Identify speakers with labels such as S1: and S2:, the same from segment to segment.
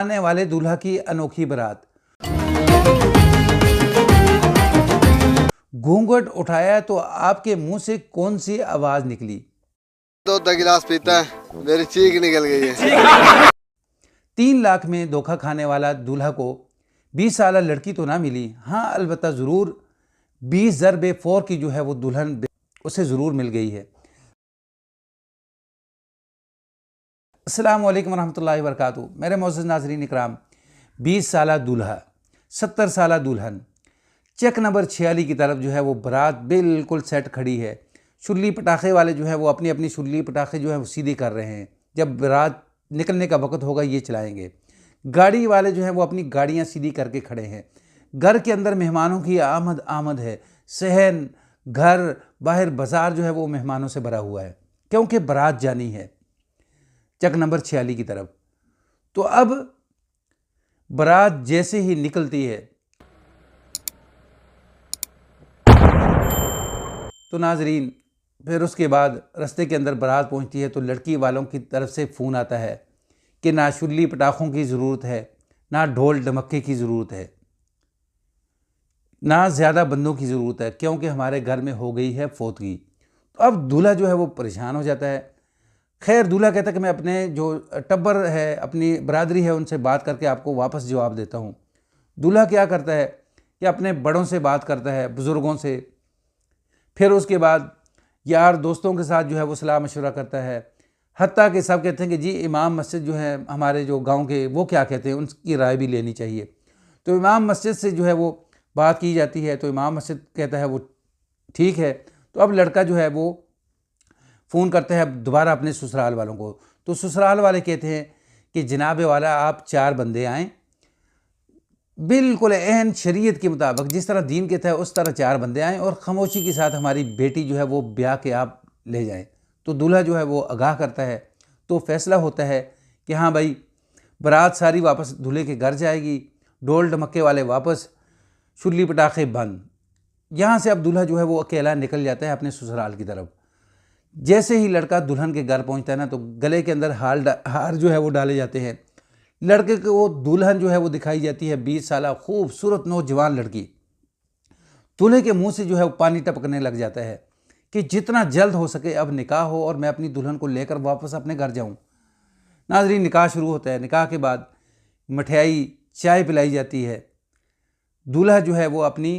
S1: आने वाले दूल्हा की अनोखी बारात। घूंघट उठाया तो आपके मुंह से कौन सी आवाज निकली?
S2: दूध का गिलास पीता है, मेरी चीख निकल गई है।
S1: 3 लाख में धोखा खाने वाला दूल्हा को 20 साल लड़की तो ना मिली, हाँ अलबत्ता ज़रूर 20 ज़रबे 4 की जो है वो दुल्हन उसे ज़रूर मिल गई है। अस्सलाम वालेकुम रहमतुल्लाहि व बरकातुहू। मेरे मोअज़्ज़ज़ नाज़रीन इकराम, 20 साल दूल्हा 70 साल दुल्हन चेक नंबर 46 की तरफ जो है वो बारात बिल्कुल सेट खड़ी है। शुल्ली पटाखे वाले जो है वो अपनी अपनी शुल्ली पटाखे जो है वो सीधी कर रहे हैं। जब बारात निकलने का वक्त होगा ये चलाएंगे। गाड़ी वाले जो है वो अपनी गाड़ियाँ सीधी करके खड़े हैं। घर के अंदर मेहमानों की आमद है। सहन, घर, बाहर बाज़ार जो है वो मेहमानों से भरा हुआ है, क्योंकि बारात जानी है चक नंबर 46 की तरफ। तो अब बारात जैसे ही निकलती है तो नाजरीन फिर उसके बाद रास्ते के अंदर बारात पहुंचती है तो लड़की वालों की तरफ से फ़ोन आता है कि ना शुल्ली पटाखों की ज़रूरत है, ना ढोल ढमक्के की ज़रूरत है, ना ज़्यादा बंदों की ज़रूरत है, क्योंकि हमारे घर में हो गई है फौतगी। तो अब दूल्हा जो है वो परेशान हो जाता है। खैर दूल्हा कहता है कि मैं अपने जो टब्बर है, अपनी बरादरी है, उनसे बात करके आपको वापस जवाब देता हूँ। दूल्हा क्या करता है कि अपने बड़ों से बात करता है, बुज़ुर्गों से, फिर उसके बाद यार दोस्तों के साथ जो है वो सलाह मशवरा करता है। हत्ता कि सब कहते हैं कि जी इमाम मस्जिद जो है हमारे जो गांव के वो क्या कहते हैं, उनकी राय भी लेनी चाहिए। तो इमाम मस्जिद से जो है वो बात की जाती है। तो इमाम मस्जिद कहता है वो ठीक है। तो अब लड़का जो है वो फ़ोन करते हैं दोबारा अपने ससुराल वालों को। तो ससुराल वाले कहते हैं कि जनाब वाला आप 4 बंदे आएँ, बिल्कुल एहन शरीयत के मुताबिक जिस तरह दीन कहता है उस तरह 4 बंदे आएँ और ख़ामोशी के साथ हमारी बेटी जो है वो ब्याह के आप ले जाएं। तो दूल्हा जो है वो आगाह करता है। तो फैसला होता है कि हाँ भाई, बारात सारी वापस दूल्हे के घर जाएगी, ढोल ढमक्के वाले वापस, शुल्ली पटाखे बंद। यहाँ से अब दूल्हा जो है वो अकेला निकल जाता है अपने ससुराल की तरफ। जैसे ही लड़का दुल्हन के घर पहुँचता है ना, तो गले के अंदर हार जो है वो डाले जाते हैं। लड़के को वो दुल्हन जो है वो दिखाई जाती है 20 साल खूबसूरत नौजवान लड़की। दूल्हे के मुंह से जो है वो पानी टपकने लग जाता है कि जितना जल्द हो सके अब निकाह हो और मैं अपनी दुल्हन को लेकर वापस अपने घर जाऊं। नाज़रीन निकाह शुरू होता है। निकाह के बाद मठियाई चाय पिलाई जाती है। दूल्हा जो है वो अपनी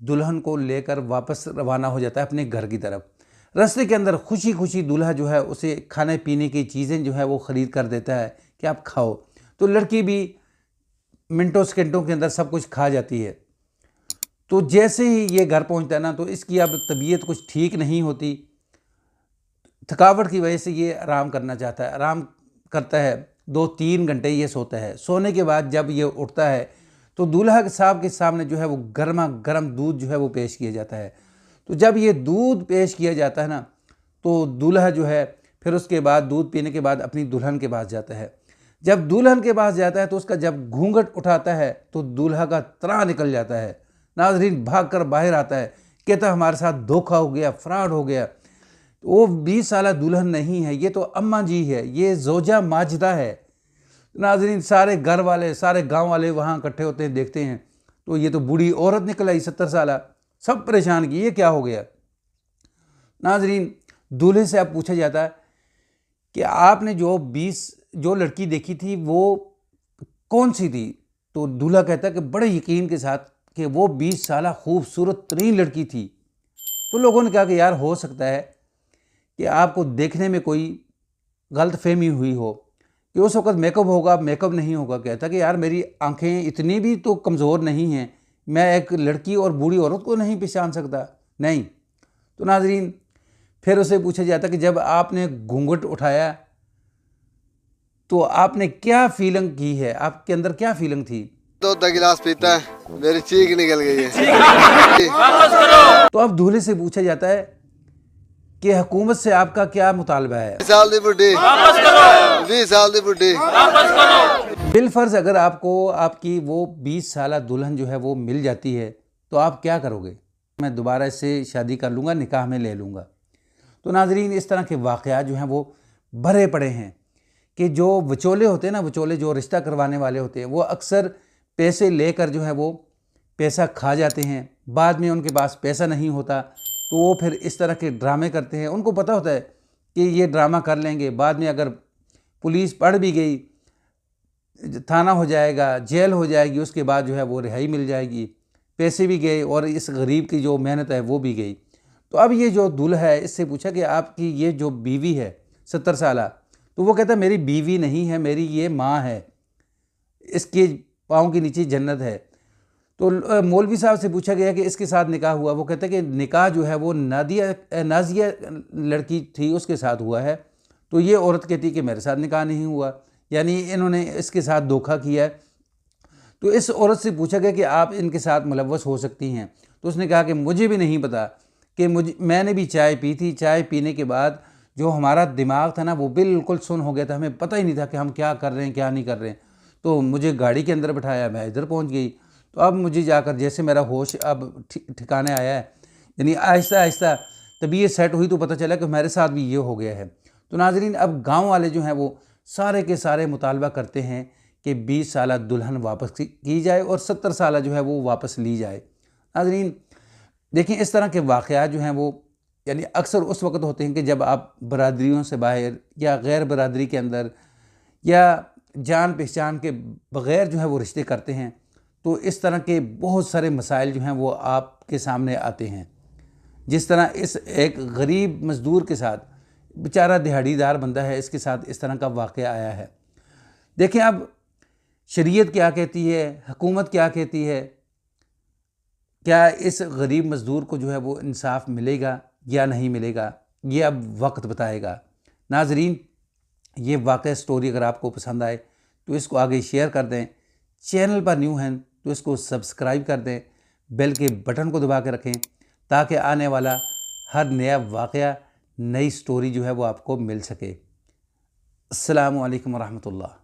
S1: दुल्हन को लेकर वापस रवाना हो जाता है अपने घर की तरफ। रास्ते के अंदर खुशी खुशी दूल्हा जो है उसे खाने पीने की चीज़ें जो है वो ख़रीद कर देता है कि आप खाओ। तो लड़की भी मिनटों सेकंडों के अंदर सब कुछ खा जाती है। तो जैसे ही ये घर पहुंचता है ना, तो इसकी अब तबीयत कुछ ठीक नहीं होती। थकावट की वजह से ये आराम करना चाहता है। आराम करता है, 2-3 घंटे ये सोता है। सोने के बाद जब ये उठता है तो दूल्हा साहब के सामने जो है वो गर्मा गर्म दूध जो है वो पेश किया जाता है। तो जब ये दूध पेश किया जाता है ना, तो दूल्हा जो है फिर उसके बाद दूध पीने के बाद अपनी दुल्हन के पास जाता है। जब दुल्हन के पास जाता है तो उसका जब घूंघट उठाता है तो दूल्हा का त्राह निकल जाता है। नाज़रीन भागकर बाहर आता है, कहता है हमारे साथ धोखा हो गया, फ्रॉड हो गया। वो 20 साल दुल्हन नहीं है, ये तो अम्मा जी है, ये जोजा माजिदा है। नाज़रीन सारे घर वाले, सारे गांव वाले वहाँ इकट्ठे होते हैं, देखते हैं तो ये तो बूढ़ी औरत निकल आई 70 साल। सब परेशान की ये क्या हो गया। नाज़रीन दूल्हे से अब पूछा जाता है कि आपने जो लड़की देखी थी वो कौन सी थी? तो दूल्हा कहता है कि बड़े यकीन के साथ कि वो 20 साल खूबसूरत तरीन लड़की थी। तो लोगों ने कहा कि यार हो सकता है कि आपको देखने में कोई गलतफहमी हुई हो कि उस वक़्त मेकअप होगा, मेकअप नहीं होगा। कहता कि यार मेरी आंखें इतनी भी तो कमज़ोर नहीं हैं, मैं एक लड़की और बूढ़ी औरत को नहीं पहचान सकता। नहीं। तो नाज़रीन फिर उसे पूछा जाता कि जब आपने घूंघट उठाया तो आपने क्या फीलिंग की है, आपके अंदर क्या फीलिंग थी?
S2: दूध का गिलास पीता है, मेरी चीख निकल गई है।
S1: तो अब दूल्हे से पूछा जाता है कि हुकूमत से आपका क्या मुतालबा है?
S2: 20 साल दी बुढ़ी, 20 साल दी बुढ़ी।
S1: बिलफर्ज अगर आपको आपकी वो 20 साल दुल्हन जो है वो मिल जाती है तो आप क्या करोगे? मैं दोबारा इससे शादी कर लूँगा, निकाह में ले लूँगा। तो नाज़रीन इस तरह के वाक़यात जो हैं वो भरे पड़े हैं कि जो विचोले होते हैं ना, विचोले जो रिश्ता करवाने वाले होते हैं, वो अक्सर पैसे लेकर जो है वो पैसा खा जाते हैं। बाद में उनके पास पैसा नहीं होता तो वो फिर इस तरह के ड्रामे करते हैं। उनको पता होता है कि ये ड्रामा कर लेंगे, बाद में अगर पुलिस पड़ भी गई, थाना हो जाएगा, जेल हो जाएगी, उसके बाद जो है वो रिहाई मिल जाएगी, पैसे भी गए और इस गरीब की जो मेहनत है वो भी गई। तो अब ये जो दूल्हा है, इससे पूछा कि आपकी ये जो बीवी है 70 साला, तो वो कहता है मेरी बीवी नहीं है, मेरी ये माँ है, इसके पाँव के नीचे जन्नत है। तो मौलवी साहब से पूछा गया कि इसके साथ निकाह हुआ? वो कहते हैं कि निकाह जो है वो नाजिया लड़की थी, उसके साथ हुआ है। तो ये औरत कहती कि मेरे साथ निकाह नहीं हुआ, यानी इन्होंने इसके साथ धोखा किया है। तो इस औरत से पूछा गया कि आप इनके साथ मुलव्वस हो सकती हैं? तो उसने कहा कि मुझे भी नहीं पता, कि मैंने भी चाय पी थी, चाय पीने के बाद जो हमारा दिमाग था ना वो बिल्कुल सुन्न हो गया था, हमें पता ही नहीं था कि हम क्या कर रहे हैं क्या नहीं कर रहे हैं। तो मुझे गाड़ी के अंदर बिठाया, मैं इधर पहुंच गई। तो अब मुझे जाकर जैसे मेरा होश अब ठिकाने आया है, यानी आहिस्ता आहिस्ता तबीयत सेट हुई, तो पता चला कि मेरे साथ भी ये हो गया है। तो नाजरीन, अब गाँव वाले जो हैं वो सारे के सारे मुतालबा करते हैं कि 20 साला दुल्हन वापस की जाए और 70 साला जो है वो वापस ली जाए। नाजरीन देखिए, इस तरह के वाक़यात जो हैं वो यानी अक्सर उस वक्त होते हैं कि जब आप बरादरियों से बाहर या गैर बरादरी के अंदर या जान पहचान के बग़ैर जो है वो रिश्ते करते हैं, तो इस तरह के बहुत सारे मसाइल जो हैं वो आपके सामने आते हैं। जिस तरह इस एक गरीब मज़दूर के साथ, बेचारा दिहाड़ीदार बंदा है, इसके साथ इस तरह का वाक़या आया है। देखें अब शरीयत क्या कहती है, हुकूमत क्या कहती है, क्या इस गरीब मज़दूर को जो है वो इंसाफ मिलेगा या नहीं मिलेगा, ये अब वक्त बताएगा। नाजरीन, ये वाक़ई स्टोरी अगर आपको पसंद आए तो इसको आगे शेयर कर दें। चैनल पर न्यू हैं तो इसको सब्सक्राइब कर दें, बेल के बटन को दबा के रखें ताकि आने वाला हर नया वाक़या, नई स्टोरी जो है वो आपको मिल सके। अस्सलामु अलैकुम रहमतुल्लाह।